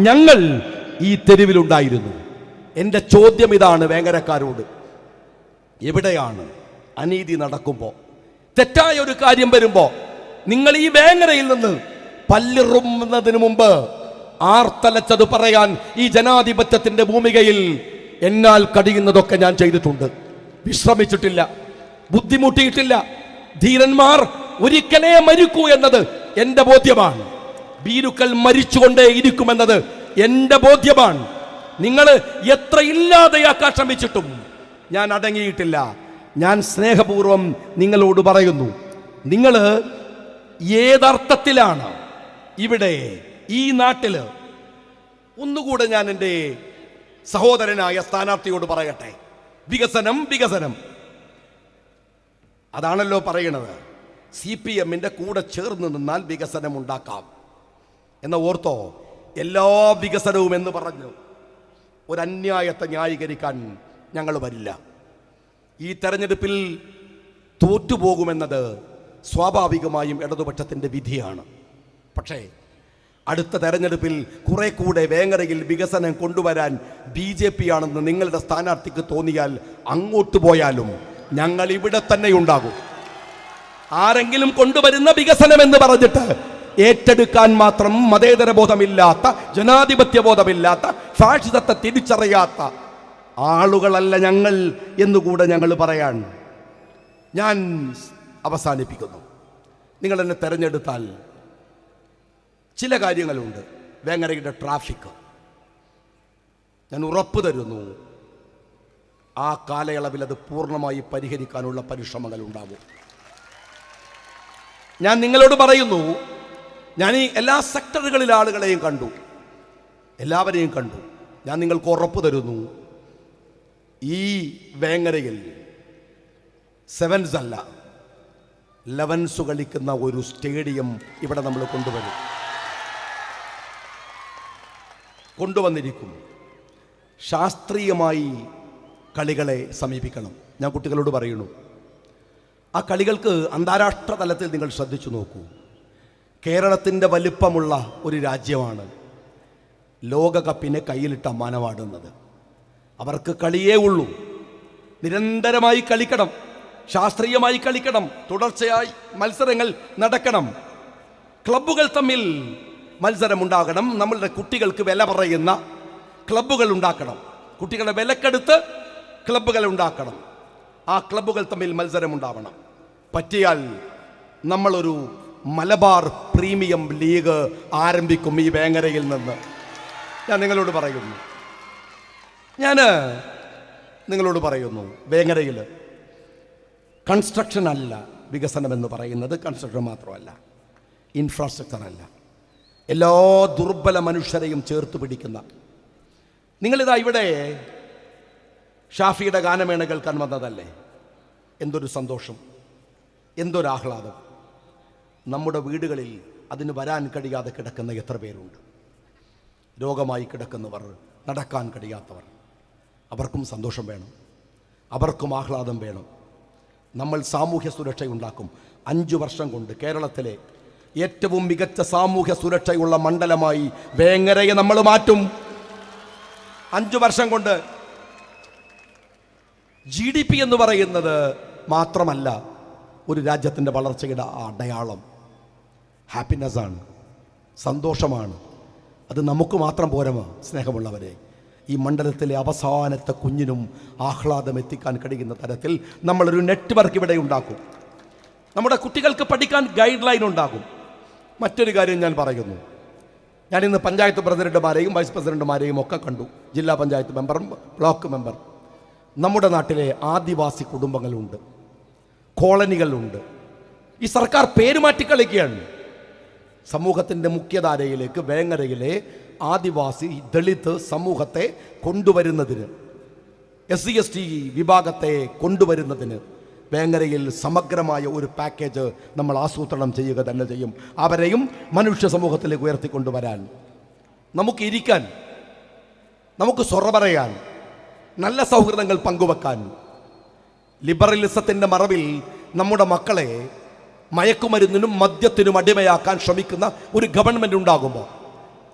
ഞങ്ങൾ ഈ തെരുവിലുണ്ടായിരുന്നു. എൻ്റെ ചോദ്യം ഇതാണ് വേങ്ങരക്കാരോട്: എവിടെയാണ് അനീതി നടക്കുമ്പോൾ, തെറ്റായ ഒരു കാര്യം വരുമ്പോൾ നിങ്ങൾ ഈ വേങ്ങരയിൽ നിന്ന് പല്ലിറുന്നതിന് മുമ്പ് ആർത്തലച്ചത് പറയാൻ ഈ ജനാധിപത്യത്തിന്റെ ഭൂമികയിൽ എന്നാൽ കഴിയുന്നതൊക്കെ ഞാൻ ചെയ്തിട്ടുണ്ട്. വിശ്രമിച്ചിട്ടില്ല, ബുദ്ധിമുട്ടിയിട്ടില്ല. ധീരന്മാർ ഒരിക്കലേ മരിക്കൂ എന്നത് എൻ്റെ ബോധ്യമാണ്. ഭീരുക്കൾ മരിച്ചുകൊണ്ടേ ഇരിക്കുമെന്നത് എൻ്റെ ബോധ്യമാണ്. നിങ്ങൾ എത്ര ഇല്ലാതെയാക്കാൻ ശ്രമിച്ചിട്ടും ഞാൻ അടങ്ങിയിട്ടില്ല. ഞാൻ സ്നേഹപൂർവം നിങ്ങളോട് പറയുന്നു, നിങ്ങൾ ഏതർത്ഥത്തിലാണ് ഇവിടെ ഈ നാട്ടില്, ഒന്നുകൂടെ ഞാൻ എൻ്റെ സഹോദരനായ സ്ഥാനാർത്ഥിയോട് പറയട്ടെ, വികസനം വികസനം അതാണല്ലോ പറയണത്. CPM-ന്റെ കൂടെ ചേർന്ന് നിന്നാൽ വികസനം ഉണ്ടാക്കാം എന്ന ഓർത്തോ. എല്ലാ വികസനവും എന്ന് പറഞ്ഞു ഒരന്യായത്തെ ന്യായീകരിക്കാൻ ഞങ്ങൾ വരില്ല. ഈ തെരഞ്ഞെടുപ്പിൽ തോറ്റുപോകുമെന്നത് സ്വാഭാവികമായും ഇടതുപക്ഷത്തിൻ്റെ വിധിയാണ്. പക്ഷേ അടുത്ത തെരഞ്ഞെടുപ്പിൽ കുറെ കൂടെ വേങ്ങരയിൽ വികസനം കൊണ്ടുവരാൻ BJP ആണെന്ന് നിങ്ങളുടെ സ്ഥാനാർത്ഥിക്ക് തോന്നിയാൽ അങ്ങോട്ട് പോയാലും ഞങ്ങൾ ഇവിടെ തന്നെ ഉണ്ടാകും. ആരെങ്കിലും കൊണ്ടുവരുന്ന വികസനം എന്ന് പറഞ്ഞിട്ട് ഏറ്റെടുക്കാൻ മാത്രം മതേതര ബോധമില്ലാത്ത, ജനാധിപത്യ ബോധമില്ലാത്ത, ഫാഷിസത്തെ തിരിച്ചറിയാത്ത ആളുകളല്ല ഞങ്ങൾ എന്നുകൂടെ ഞങ്ങൾ പറയാൻ ഞാൻ അവസാനിപ്പിക്കുന്നു. നിങ്ങൾ എന്നെ തെരഞ്ഞെടുത്താൽ ചില കാര്യങ്ങളുണ്ട്. വേങ്ങരയുടെ ട്രാഫിക് ഞാൻ ഉറപ്പ് തരുന്നു, ആ കാലയളവിൽ അത് പൂർണ്ണമായി പരിഹരിക്കാനുള്ള പരിശ്രമങ്ങൾ ഉണ്ടാവും. ഞാൻ നിങ്ങളോട് പറയുന്നു, ഞാൻ ഈ എല്ലാ സെക്ടറുകളിലെ ആളുകളെയും കണ്ടു, എല്ലാവരെയും കണ്ടു. ഞാൻ നിങ്ങൾക്ക് ഉറപ്പ് തരുന്നു, ഈ വേങ്ങരയിൽ സെവൻസ് അല്ല 11s കളിക്കുന്ന ഒരു സ്റ്റേഡിയം ഇവിടെ നമ്മൾ കൊണ്ടുവന്നിരിക്കും. ശാസ്ത്രീയമായി കളികളെ സമീപിക്കണം. ഞാൻ കുട്ടികളോട് പറയുന്നു, ആ കളികൾക്ക് അന്താരാഷ്ട്ര തലത്തിൽ നിങ്ങൾ ശ്രദ്ധിച്ചു നോക്കൂ. കേരളത്തിൻ്റെ വലിപ്പമുള്ള ഒരു രാജ്യമാണ് ലോകകപ്പിനെ കയ്യിലിട്ട മാനവാടുന്നത്. അവർക്ക് കളിയേ ഉള്ളൂ. നിരന്തരമായി കളിക്കണം, ശാസ്ത്രീയമായി കളിക്കണം, തുടർച്ചയായി മത്സരങ്ങൾ നടക്കണം, ക്ലബ്ബുകൾ തമ്മിൽ മത്സരമുണ്ടാകണം. നമ്മളുടെ കുട്ടികൾക്ക് വില പറയുന്ന ക്ലബ്ബുകൾ ഉണ്ടാക്കണം, കുട്ടികളുടെ വിലക്കെടുത്ത് ക്ലബ്ബുകൾ ഉണ്ടാക്കണം. ആ ക്ലബ്ബുകൾ തമ്മിൽ മത്സരമുണ്ടാവണം. പറ്റിയാൽ നമ്മളൊരു മലബാർ പ്രീമിയം ലീഗ് ആരംഭിക്കും ഈ വേങ്ങരയിൽ നിന്ന്. ഞാൻ നിങ്ങളോട് പറയുന്നു, വേങ്ങരയിൽ കൺസ്ട്രക്ഷൻ അല്ല വികസനം എന്ന് പറയുന്നത്. കൺസ്ട്രക്ഷൻ മാത്രമല്ല, ഇൻഫ്രാസ്ട്രക്ചർ അല്ല, എല്ലാ ദുർബല മനുഷ്യരെയും ചേർത്ത് പിടിക്കുന്ന. നിങ്ങളിതാ ഇവിടെ ഷാഫിയുടെ ഗാനമേള കേൾക്കാൻ വന്നതല്ലേ? എന്തൊരു സന്തോഷം, എന്തൊരാഹ്ലാദം. നമ്മുടെ വീടുകളിൽ അതിന് വരാൻ കഴിയാതെ കിടക്കുന്ന എത്ര പേരുണ്ട്. രോഗമായി കിടക്കുന്നവർ, നടക്കാൻ കഴിയാത്തവർ, അവർക്കും സന്തോഷം വേണം, അവർക്കും ആഹ്ലാദം വേണം. നമ്മൾ സാമൂഹ്യ സുരക്ഷയുണ്ടാക്കും. 5 വർഷം കൊണ്ട് കേരളത്തിലെ ഏറ്റവും മികച്ച സാമൂഹ്യ സുരക്ഷയുള്ള മണ്ഡലമായി വേങ്ങരയെ നമ്മൾ മാറ്റും. 5 വർഷം കൊണ്ട്. GDP എന്ന് പറയുന്നത് മാത്രമല്ല ഒരു രാജ്യത്തിൻ്റെ വളർച്ചയുടെ അടയാളം. ഹാപ്പിനെസ്സാണ്, സന്തോഷമാണ്. അത് നമുക്ക് മാത്രം പോരമോ സ്നേഹമുള്ളവരെ? ഈ മണ്ഡലത്തിലെ അവസാനത്തെ കുഞ്ഞിനും ആഹ്ലാദം എത്തിക്കാൻ കഴിയുന്ന തരത്തിൽ നമ്മളൊരു നെറ്റ്വർക്ക് ഇവിടെ ഉണ്ടാക്കും. നമ്മുടെ കുട്ടികൾക്ക് പഠിക്കാൻ ഗൈഡ് ലൈൻ ഉണ്ടാകും. മറ്റൊരു കാര്യം ഞാൻ പറയുന്നു, ഞാനിന്ന് പഞ്ചായത്ത് പ്രസിഡന്റുമാരെയും വൈസ് പ്രസിഡന്റുമാരെയും ഒക്കെ കണ്ടു, ജില്ലാ പഞ്ചായത്ത് മെമ്പറും ബ്ലോക്ക് മെമ്പർ. നമ്മുടെ നാട്ടിലെ ആദിവാസി കുടുംബങ്ങളുണ്ട്, കോളനികളുണ്ട്. ഈ സർക്കാർ പേര് മാറ്റി കളിക്കുകയാണ്. സമൂഹത്തിൻ്റെ മുഖ്യധാരയിലേക്ക് വേങ്ങരയിലെ ആദിവാസി ദളിത് സമൂഹത്തെ കൊണ്ടുവരുന്നതിന്, SC/ST വിഭാഗത്തെ കൊണ്ടുവരുന്നതിന് വേങ്ങരയിൽ സമഗ്രമായ ഒരു പാക്കേജ് നമ്മൾ ആസൂത്രണം ചെയ്യുക തന്നെ ചെയ്യും. അവരെയും മനുഷ്യ സമൂഹത്തിലേക്ക് ഉയർത്തിക്കൊണ്ടുവരാൻ, നമുക്ക് ഇരിക്കാൻ, നമുക്ക് സൊറ പറയാൻ, നല്ല സൗഹൃദങ്ങൾ പങ്കുവെക്കാൻ. ലിബറലിസത്തിൻ്റെ മറവിൽ നമ്മുടെ മക്കളെ മയക്കുമരുന്നിനും മദ്യത്തിനും അടിമയാക്കാൻ ശ്രമിക്കുന്ന ഒരു ഗവൺമെൻറ് ഉണ്ടാകുമ്പോൾ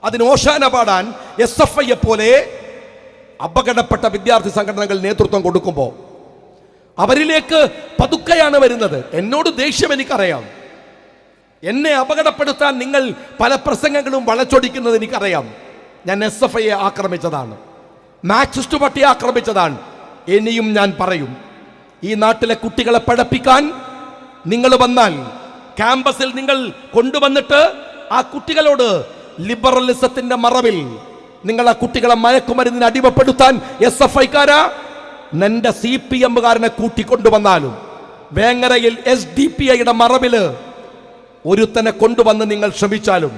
അതിന് ഓശാന പാടാൻ SFI പോലെ അപകടപ്പെട്ട വിദ്യാർത്ഥി സംഘടനകൾ നേതൃത്വം കൊടുക്കുമ്പോൾ അവരിലേക്ക് പതുക്കെയാണ് വരുന്നത്. എന്നോട് ദേഷ്യം എനിക്കറിയാം. എന്നെ അപകടപ്പെടുത്താൻ നിങ്ങൾ പല പ്രസംഗങ്ങളും വളച്ചൊടിക്കുന്നത് എനിക്കറിയാം. ഞാൻ SFI ആക്രമിച്ചതാണ്, മാർക്സിസ്റ്റ് പാർട്ടിയെ ആക്രമിച്ചതാണ്. ഇനിയും ഞാൻ പറയും, ഈ നാട്ടിലെ കുട്ടികളെ പഠിപ്പിക്കാൻ നിങ്ങൾ വന്നാൽ ക്യാമ്പസിൽ നിങ്ങൾ കൊണ്ടുവന്നിട്ട് ആ കുട്ടികളോട് ലിബറലിസത്തിന്റെ മറവിൽ നിങ്ങൾ ആ കുട്ടികളെ മയക്കുമരുന്നിന് അടിമപ്പെടുത്താൻ SFI-ക്കാരാ നിന്റെ CPM-കാരനെ കൂട്ടിക്കൊണ്ടുവന്നാലും വേങ്ങരയിൽ SDPI-യുടെ മറവില് ഒരുത്തനെ കൊണ്ടുവന്ന് നിങ്ങൾ ശ്രമിച്ചാലും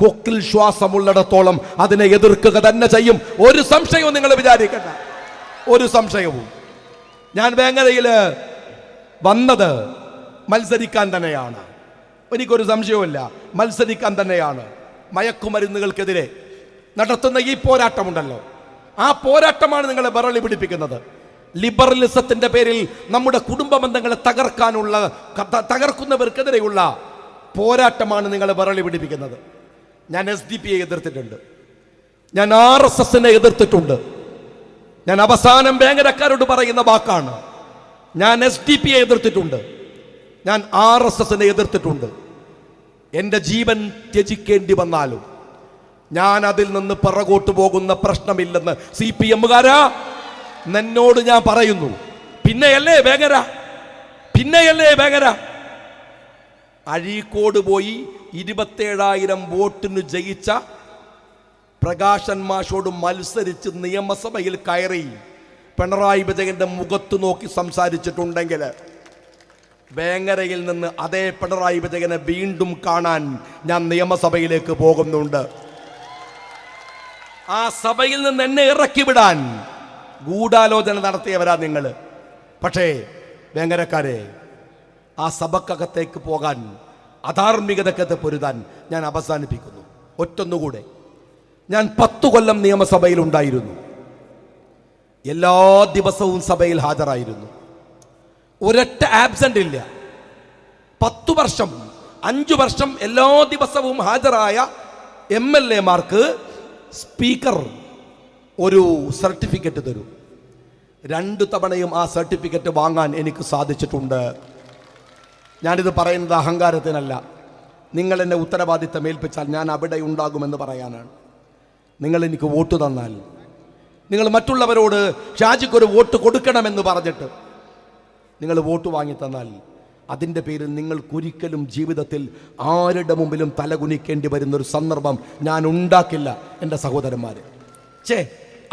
കൊക്കിൽ ശ്വാസമുള്ളിടത്തോളം അതിനെ എതിർക്കുക തന്നെ ചെയ്യും. ഒരു സംശയവും നിങ്ങൾ വിചാരിക്കണ്ട, ഒരു സംശയവും. ഞാൻ വേങ്ങരയില് വന്നത് മത്സരിക്കാൻ തന്നെയാണ്, എനിക്കൊരു സംശയവുമില്ല, മത്സരിക്കാൻ തന്നെയാണ്. മയക്കുമരുന്നുകൾക്കെതിരെ നടത്തുന്ന ഈ പോരാട്ടമുണ്ടല്ലോ, ആ പോരാട്ടമാണ് നിങ്ങളെ വിറളി പിടിപ്പിക്കുന്നത്. ലിബറലിസത്തിന്റെ പേരിൽ നമ്മുടെ കുടുംബ ബന്ധങ്ങളെ തകർക്കുന്നവർക്കെതിരെയുള്ള പോരാട്ടമാണ് നിങ്ങളെ വിറളി പിടിപ്പിക്കുന്നത്. ഞാൻ SDP എതിർത്തിട്ടുണ്ട്, ഞാൻ RSS എതിർത്തിട്ടുണ്ട്. ഞാൻ അവസാനം വേങ്ങരക്കാരോട് പറയുന്ന വാക്കാണ്, ഞാൻ SDP എതിർത്തിട്ടുണ്ട്, ഞാൻ RSS എതിർത്തിട്ടുണ്ട്. എൻ്റെ ജീവൻ ത്യജിക്കേണ്ടി വന്നാലും ഞാൻ അതിൽ നിന്ന് പിറകോട്ട് പോകുന്ന പ്രശ്നമില്ലെന്ന് CPM-കാരാ എന്നോട് ഞാൻ പറയുന്നു. പിന്നെയല്ലേ വേങ്ങര അഴീക്കോട് പോയി 27,000 വോട്ടിന് ജയിച്ച പ്രകാശൻ മാഷോട് മത്സരിച്ച് നിയമസഭയിൽ കയറി പിണറായി വിജയന്റെ മുഖത്ത് നോക്കി സംസാരിച്ചിട്ടുണ്ടെങ്കിൽ വേങ്ങരയിൽ നിന്ന് അതേ പിണറായി വിജയനെ വീണ്ടും കാണാൻ ഞാൻ നിയമസഭയിലേക്ക് പോകുന്നുണ്ട്. ആ സഭയിൽ നിന്ന് എന്നെ ഇറക്കി വിടാൻ ഗൂഢാലോചന നടത്തിയവരാ നിങ്ങൾ. പക്ഷേ വേങ്ങരക്കാരെ, ആ സഭക്കകത്തേക്ക് പോകാൻ, അധാർമികതക്കത്തെ പൊരുതാൻ ഞാൻ അവസാനിപ്പിക്കുന്നു. ഒറ്റൊന്നുകൂടെ, ഞാൻ 10 കൊല്ലം നിയമസഭയിൽ ഉണ്ടായിരുന്നു. എല്ലാ ദിവസവും സഭയിൽ ഹാജരായിരുന്നു. ഒരൊറ്റ ആബ്സെന്റ് ഇല്ല. 10 വർഷം 5 വർഷം എല്ലാ ദിവസവും ഹാജരായ MLA-മാർക്ക് സ്പീക്കർ ഒരു സർട്ടിഫിക്കറ്റ് തരും. 2 തവണയും ആ സർട്ടിഫിക്കറ്റ് വാങ്ങാൻ എനിക്ക് സാധിച്ചിട്ടുണ്ട്. ഞാനിത് പറയുന്നത് അഹങ്കാരത്തിനല്ല. നിങ്ങൾ എന്നെ ഉത്തരവാദിത്തം ഏൽപ്പിച്ചാൽ ഞാൻ അവിടെ ഉണ്ടാകുമെന്ന് പറയാനാണ്. നിങ്ങൾ എനിക്ക് വോട്ട് തന്നാൽ, നിങ്ങൾ മറ്റുള്ളവരോട് ഷാജിക്കൊരു വോട്ട് കൊടുക്കണമെന്ന് പറഞ്ഞിട്ട് നിങ്ങൾ വോട്ട് വാങ്ങി തന്നാൽ, അതിൻ്റെ പേരിൽ നിങ്ങൾക്കൊരിക്കലും ജീവിതത്തിൽ ആരുടെ മുമ്പിലും തലകുനിക്കേണ്ടി വരുന്നൊരു സന്ദർഭം ഞാൻ ഉണ്ടാക്കില്ല. എൻ്റെ സഹോദരന്മാർ,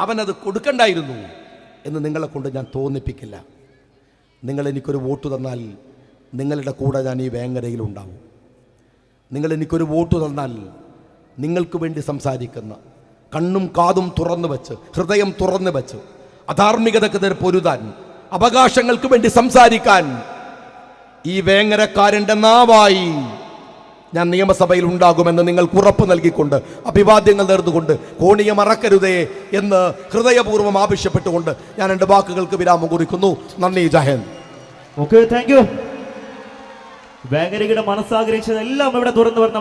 അവനത് കൊടുക്കണ്ടായിരുന്നു എന്ന് നിങ്ങളെ കൊണ്ട് ഞാൻ തോന്നിപ്പിക്കില്ല. നിങ്ങൾ എനിക്കൊരു വോട്ട് തന്നാൽ നിങ്ങളുടെ കൂടെ ഞാൻ ഈ വേങ്ങരയിൽ ഉണ്ടാവും. നിങ്ങൾ എനിക്കൊരു വോട്ട് തന്നാൽ നിങ്ങൾക്ക് വേണ്ടി സംസാരിക്കുന്ന, കണ്ണും കാതും തുറന്നു വെച്ച്, ഹൃദയം തുറന്നു വെച്ച്, അധാർമികതക്കെതിരെ പൊരുതാൻ, അവകാശങ്ങൾക്ക് വേണ്ടി സംസാരിക്കാൻ ഈ വേങ്ങരക്കാരൻ്റെ നാവായി ഞാൻ നിയമസഭയിൽ ഉണ്ടാകുമെന്ന് നിങ്ങൾക്ക് ഉറപ്പ് നൽകിക്കൊണ്ട്, അഭിവാദ്യങ്ങൾ നേർന്നുകൊണ്ട്, കോണിയെ മറക്കരുതേ എന്ന് ഹൃദയപൂർവ്വം ആവശ്യപ്പെട്ടുകൊണ്ട് ഞാൻ എൻ്റെ വാക്കുകൾക്ക് വിരാമം കുറിക്കുന്നു. നന്ദി. ജയ്. Okay, thank you. വേങ്ങരയുടെ മനസ്സാഗ്രഹിച്ചതെല്ലാം ഇവിടെ തുറന്നു പറഞ്ഞ